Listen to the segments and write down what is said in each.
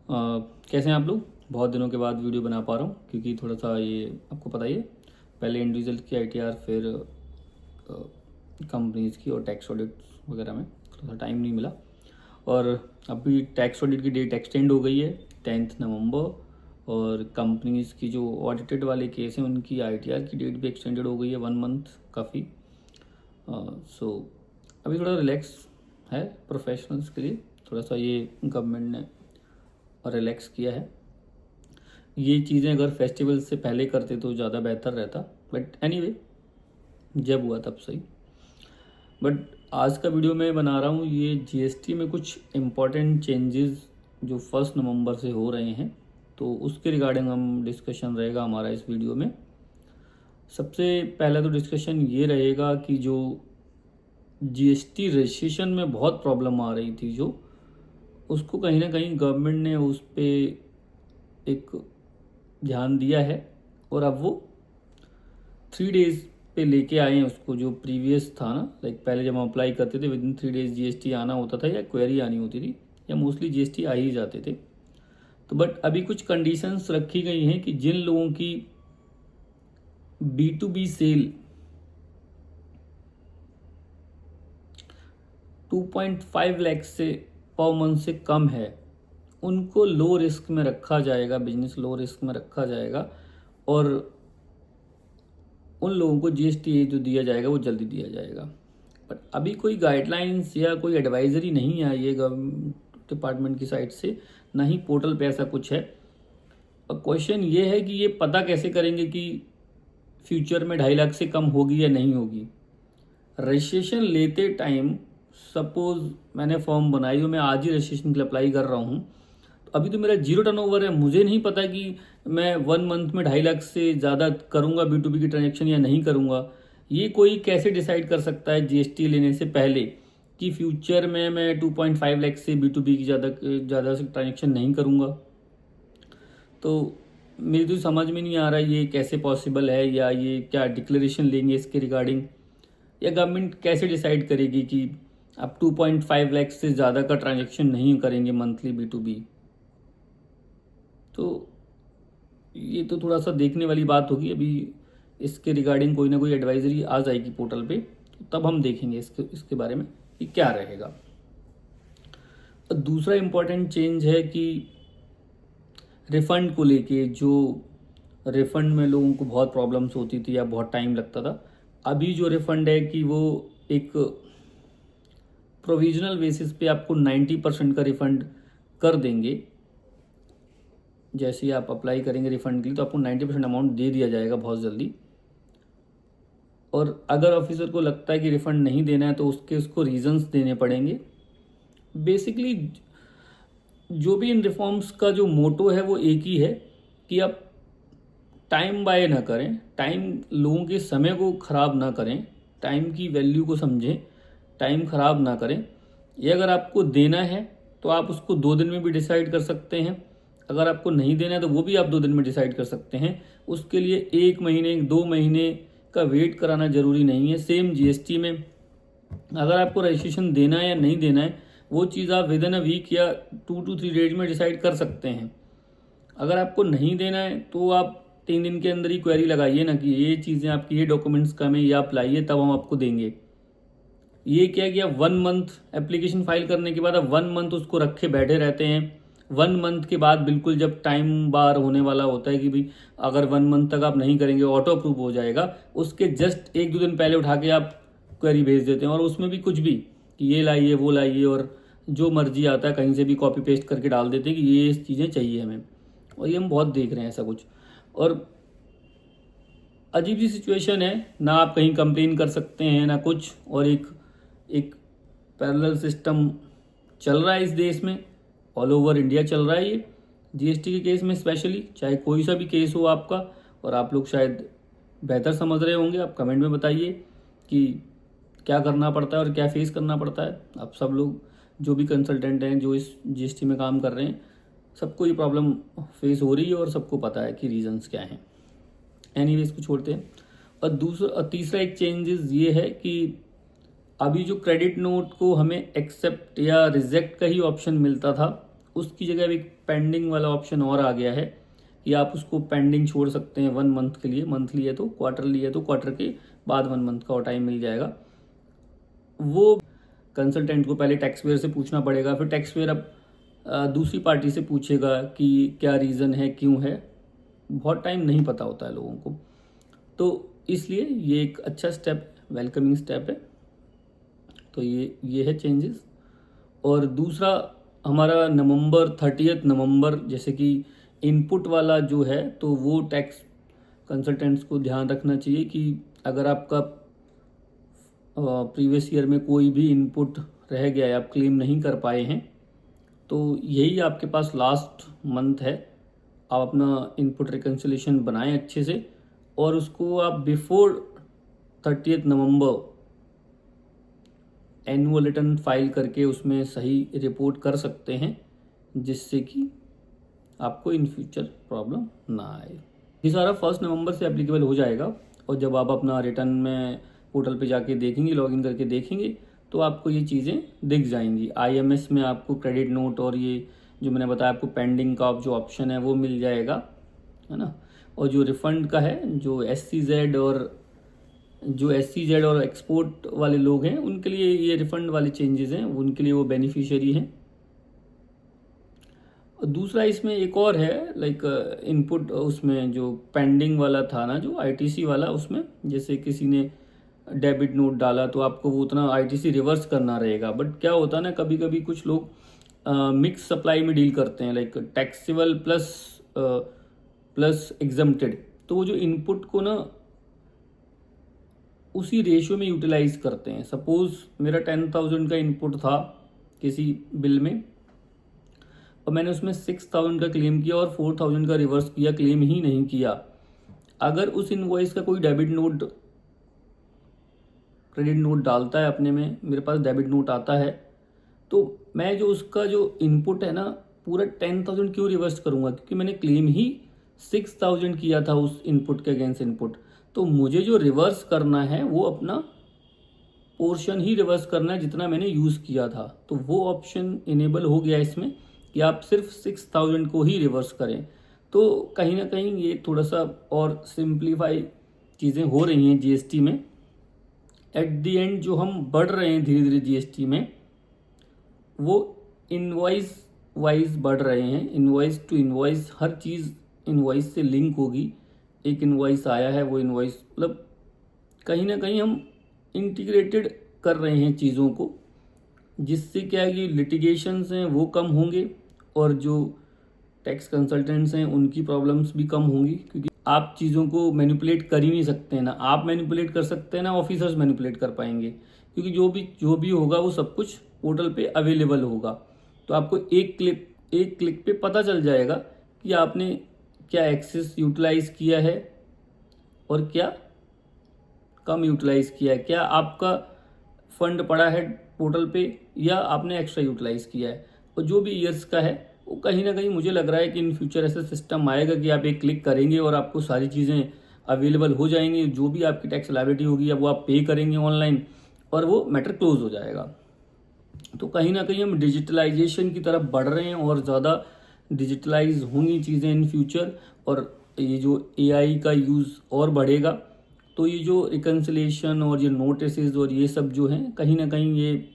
कैसे हैं आप लोग। बहुत दिनों के बाद वीडियो बना पा रहा हूँ क्योंकि थोड़ा सा ये आपको पता ही है, पहले इंडिविजुअल की आईटीआर, फिर कंपनीज की और टैक्स ऑडिट वगैरह में थोड़ा सा टाइम नहीं मिला। और अभी टैक्स ऑडिट की डेट एक्सटेंड हो गई है 10 नवंबर, और कंपनीज की जो ऑडिटेड वाले केस हैं उनकी आईटीआर की डेट भी एक्सटेंडेड हो गई है 1 मंथ काफ़ी। सो अभी थोड़ा रिलैक्स है प्रोफेशनल्स के लिए, थोड़ा सा ये गवर्नमेंट ने रिलैक्स किया है। ये चीज़ें अगर फेस्टिवल से पहले करते तो ज़्यादा बेहतर रहता, बट एनीवे जब हुआ तब सही। बट आज का वीडियो मैं बना रहा हूँ ये जीएसटी में कुछ इम्पॉर्टेंट चेंजेस जो 1 नवंबर से हो रहे हैं, तो उसके रिगार्डिंग हम डिस्कशन रहेगा हमारा इस वीडियो में। सबसे पहला तो डिस्कशन ये रहेगा कि जो जीएसटी रजिस्ट्रेशन में बहुत प्रॉब्लम आ रही थी, जो उसको कहीं ना कहीं गवर्नमेंट ने उस पर एक ध्यान दिया है, और अब वो 3 डेज पे लेके आए हैं उसको। जो प्रीवियस था ना, लाइक पहले जब हम अप्लाई करते थे विदिन 3 डेज जीएसटी आना होता था, या क्वेरी आनी होती थी, या मोस्टली जीएसटी आ ही जाते थे। तो बट अभी कुछ कंडीशंस रखी गई हैं कि जिन लोगों की B2B सेल 2.5 लाख से पर मंथ से कम है, उनको लो रिस्क में रखा जाएगा, बिजनेस लो रिस्क में रखा जाएगा, और उन लोगों को जीएसटी जो दिया जाएगा वो जल्दी दिया जाएगा। बट अभी कोई गाइडलाइंस या कोई एडवाइजरी नहीं आई है गवर्नमेंट डिपार्टमेंट की साइड से, ना ही पोर्टल पे ऐसा कुछ है। और क्वेश्चन ये है कि ये पता कैसे करेंगे कि फ्यूचर में 2.5 लाख से कम होगी या नहीं होगी। रजिस्ट्रेशन लेते टाइम सपोज मैंने फॉर्म बनाई हो, मैं आज ही रजिस्ट्रेशन के लिए अप्लाई कर रहा हूँ, तो अभी तो मेरा जीरो टर्नओवर है, मुझे नहीं पता कि मैं 1 मंथ में 2.5 लाख से ज़्यादा करूँगा B2B की ट्रांजेक्शन या नहीं करूँगा। ये कोई कैसे डिसाइड कर सकता है जीएसटी लेने से पहले कि फ्यूचर में मैं 2.5 लाख से B2B की ज़्यादा से ट्रांजेक्शन नहीं करूँगा। तो मेरी तो समझ में नहीं आ रहा ये कैसे पॉसिबल है, या ये क्या डिक्लेरेशन लेंगे इसके रिगार्डिंग, या गवर्नमेंट कैसे डिसाइड करेगी कि आप 2.5 लाख से ज़्यादा का ट्रांजेक्शन नहीं करेंगे मंथली B2B। तो ये तो थोड़ा सा देखने वाली बात होगी। अभी इसके रिगार्डिंग कोई ना कोई एडवाइजरी आ जाएगी पोर्टल पे, तो तब हम देखेंगे इसके बारे में कि क्या रहेगा। और दूसरा इम्पॉर्टेंट चेंज है कि रिफ़ंड को लेके, जो रिफ़ंड में लोगों को बहुत प्रॉब्लम्स होती थी या बहुत टाइम लगता था, अभी जो रिफ़ंड है कि वो एक प्रोविजनल बेसिस पे आपको 90% का रिफ़ंड कर देंगे। जैसे ही आप अप्लाई करेंगे रिफ़ंड के लिए, तो आपको 90% अमाउंट दे दिया जाएगा बहुत जल्दी। और अगर ऑफिसर को लगता है कि रिफ़ंड नहीं देना है, तो उसको रीजंस देने पड़ेंगे। बेसिकली जो भी इन रिफॉर्म्स का जो मोटो है वो एक ही है कि आप टाइम बाय ना करें, टाइम लोगों के समय को ख़राब ना करें, टाइम की वैल्यू को समझें, टाइम ख़राब ना करें। ये अगर आपको देना है तो आप उसको 2 दिन में भी डिसाइड कर सकते हैं, अगर आपको नहीं देना है तो वो भी आप 2 दिन में डिसाइड कर सकते हैं। उसके लिए 1 महीने 2 महीने का वेट कराना ज़रूरी नहीं है। सेम जीएसटी में अगर आपको रजिस्ट्रेशन देना है या नहीं देना है, वो चीज़ आप विद इन अ वीक या 2 to 3 डेज में डिसाइड कर सकते हैं। अगर आपको नहीं देना है तो आप 3 दिन के अंदर ही क्वेरी लगाइए ना कि ये चीज़ें आपकी, ये डॉक्यूमेंट्स कम है, ये आप लाइए, तब हम आपको देंगे। ये क्या कि आप 1 मंथ एप्लीकेशन फाइल करने के बाद आप 1 मंथ उसको रखे बैठे रहते हैं। 1 मंथ के बाद बिल्कुल जब टाइम बार होने वाला होता है कि भाई अगर 1 मंथ तक आप नहीं करेंगे ऑटो अप्रूव हो जाएगा, उसके जस्ट 1-2 दिन पहले उठा के आप क्वेरी भेज देते हैं, और उसमें भी कुछ भी कि ये लाइए वो लाइए, और जो मर्जी आता है कहीं से भी कॉपी पेस्ट करके डाल देते हैं कि ये चीज़ें चाहिए हमें। और ये हम बहुत देख रहे हैं ऐसा कुछ। और अजीब सी सिचुएशन है ना, आप कहीं कंप्लेन कर सकते हैं ना कुछ, और एक पैरेलल सिस्टम चल रहा है इस देश में, ऑल ओवर इंडिया चल रहा है ये जीएसटी के केस में स्पेशली। चाहे कोई सा भी केस हो आपका, और आप लोग शायद बेहतर समझ रहे होंगे, आप कमेंट में बताइए कि क्या करना पड़ता है और क्या फेस करना पड़ता है। आप सब लोग जो भी कंसल्टेंट हैं जो इस जीएसटी में काम कर रहे हैं, सबको ये प्रॉब्लम फेस हो रही है और सबको पता है कि रीजंस क्या हैं। एनीवेज इसको छोड़ते हैं। और तीसरा एक चेंजेस ये है कि अभी जो क्रेडिट नोट को हमें एक्सेप्ट या रिजेक्ट का ही ऑप्शन मिलता था, उसकी जगह एक पेंडिंग वाला ऑप्शन और आ गया है कि आप उसको पेंडिंग छोड़ सकते हैं 1 मंथ के लिए, मंथली है तो क्वार्टरली है तो क्वार्टर के बाद 1 मंथ का और टाइम मिल जाएगा। वो कंसल्टेंट को पहले टैक्स पेयर से पूछना पड़ेगा, फिर टैक्स पेयर अब दूसरी पार्टी से पूछेगा कि क्या रीज़न है, क्यों है। बहुत टाइम नहीं पता होता है लोगों को, तो इसलिए ये एक अच्छा स्टेप, वेलकमिंग स्टेप है। तो ये है चेंजेस। और दूसरा हमारा नवंबर 30 नवंबर जैसे कि इनपुट वाला जो है, तो वो टैक्स कंसल्टेंट्स को ध्यान रखना चाहिए कि अगर आपका प्रीवियस ईयर में कोई भी इनपुट रह गया है, आप क्लेम नहीं कर पाए हैं, तो यही आपके पास लास्ट मंथ है। आप अपना इनपुट रिकन्सिलेशन बनाएं अच्छे से और उसको आप बिफोर 30 नवंबर एनुअल रिटर्न फाइल करके उसमें सही रिपोर्ट कर सकते हैं, जिससे कि आपको इन फ्यूचर प्रॉब्लम ना आए। ये सारा 1 नवंबर से एप्लीकेबल हो जाएगा और जब आप अपना रिटर्न में पोर्टल पे जाके देखेंगे, लॉगिन करके देखेंगे, तो आपको ये चीज़ें दिख जाएंगी। IMS में आपको क्रेडिट नोट और ये जो मैंने बताया आपको पेंडिंग का जो ऑप्शन है वो मिल जाएगा, है ना। और जो रिफंड का है, जो SCZ और एक्सपोर्ट वाले लोग हैं उनके लिए ये रिफंड वाले चेंजेस हैं, उनके लिए वो बेनिफिशियरी हैं। और दूसरा इसमें एक और है, लाइक इनपुट उसमें जो पेंडिंग वाला था ना, जो ITC वाला, उसमें जैसे किसी ने डेबिट नोट डाला तो आपको वो उतना ITC रिवर्स करना रहेगा। बट क्या होता है ना, कभी कभी कुछ लोग मिक्स सप्लाई में डील करते हैं, लाइक टैक्सेबल प्लस एग्जम्प्टेड, तो वो जो इनपुट को ना उसी रेशियो में यूटिलाइज करते हैं। सपोज मेरा 10,000 का इनपुट था किसी बिल में और मैंने उसमें 6,000 का क्लेम किया और 4,000 का रिवर्स किया, क्लेम ही नहीं किया। अगर उस इनवॉइस का कोई डेबिट नोट, क्रेडिट नोट डालता है अपने में, मेरे पास डेबिट नोट आता है, तो मैं जो उसका जो इनपुट है ना पूरा 10,000 क्यों रिवर्स करूंगा, क्योंकि मैंने क्लेम ही 6,000 किया था उस इनपुट के अगेंस्ट इनपुट। तो मुझे जो रिवर्स करना है वो अपना पोर्शन ही रिवर्स करना है जितना मैंने यूज़ किया था। तो वो ऑप्शन इनेबल हो गया इसमें कि आप सिर्फ 6,000 को ही रिवर्स करें। तो कहीं ना कहीं ये थोड़ा सा और सिंप्लीफाई चीज़ें हो रही हैं GST में। एट दी एंड जो हम बढ़ रहे हैं धीरे धीरे GST में, वो इनवॉइस वाइज बढ़ रहे हैं। इनवॉइस टू इनवॉइस, हर चीज़ इनवॉइस से लिंक होगी। एक इनवॉइस आया है, वो इनवॉइस मतलब कहीं ना कहीं हम इंटीग्रेटेड कर रहे हैं चीज़ों को, जिससे क्या है कि लिटिगेशंस हैं वो कम होंगे और जो टैक्स कंसल्टेंट्स हैं उनकी प्रॉब्लम्स भी कम होंगी, क्योंकि आप चीज़ों को मैनिपुलेट कर ही नहीं सकते हैं। ना आप मैनिपुलेट कर सकते हैं ना ऑफिसर्स मैनिपुलेट कर पाएंगे, क्योंकि जो भी होगा वो सब कुछ पोर्टल पे अवेलेबल होगा। तो आपको एक क्लिक पे पता चल जाएगा कि आपने क्या एक्सेस यूटिलाइज किया है और क्या कम यूटिलाइज किया है, क्या आपका फंड पड़ा है पोर्टल पे या आपने एक्स्ट्रा यूटिलाइज किया है। और जो भी ईयर्स का है वो कहीं ना कहीं मुझे लग रहा है कि इन फ्यूचर ऐसा सिस्टम आएगा कि आप एक क्लिक करेंगे और आपको सारी चीज़ें अवेलेबल हो जाएंगी। जो भी आपकी टैक्स लायबिलिटी होगी अब वो आप पे करेंगे ऑनलाइन और वो मैटर क्लोज हो जाएगा। तो कहीं ना कहीं हम डिजिटलाइजेशन की तरफ बढ़ रहे हैं और ज़्यादा डिजिटलाइज होंगी चीज़ें इन फ्यूचर, और ये जो AI का यूज़ और बढ़ेगा। तो ये जो रिकन्सिलेशन और ये नोटिस और ये सब जो हैं कहीं ना कहीं ये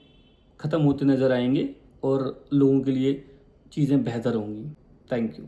ख़त्म होते नज़र आएंगे और लोगों के लिए चीज़ें बेहतर होंगी। Thank you.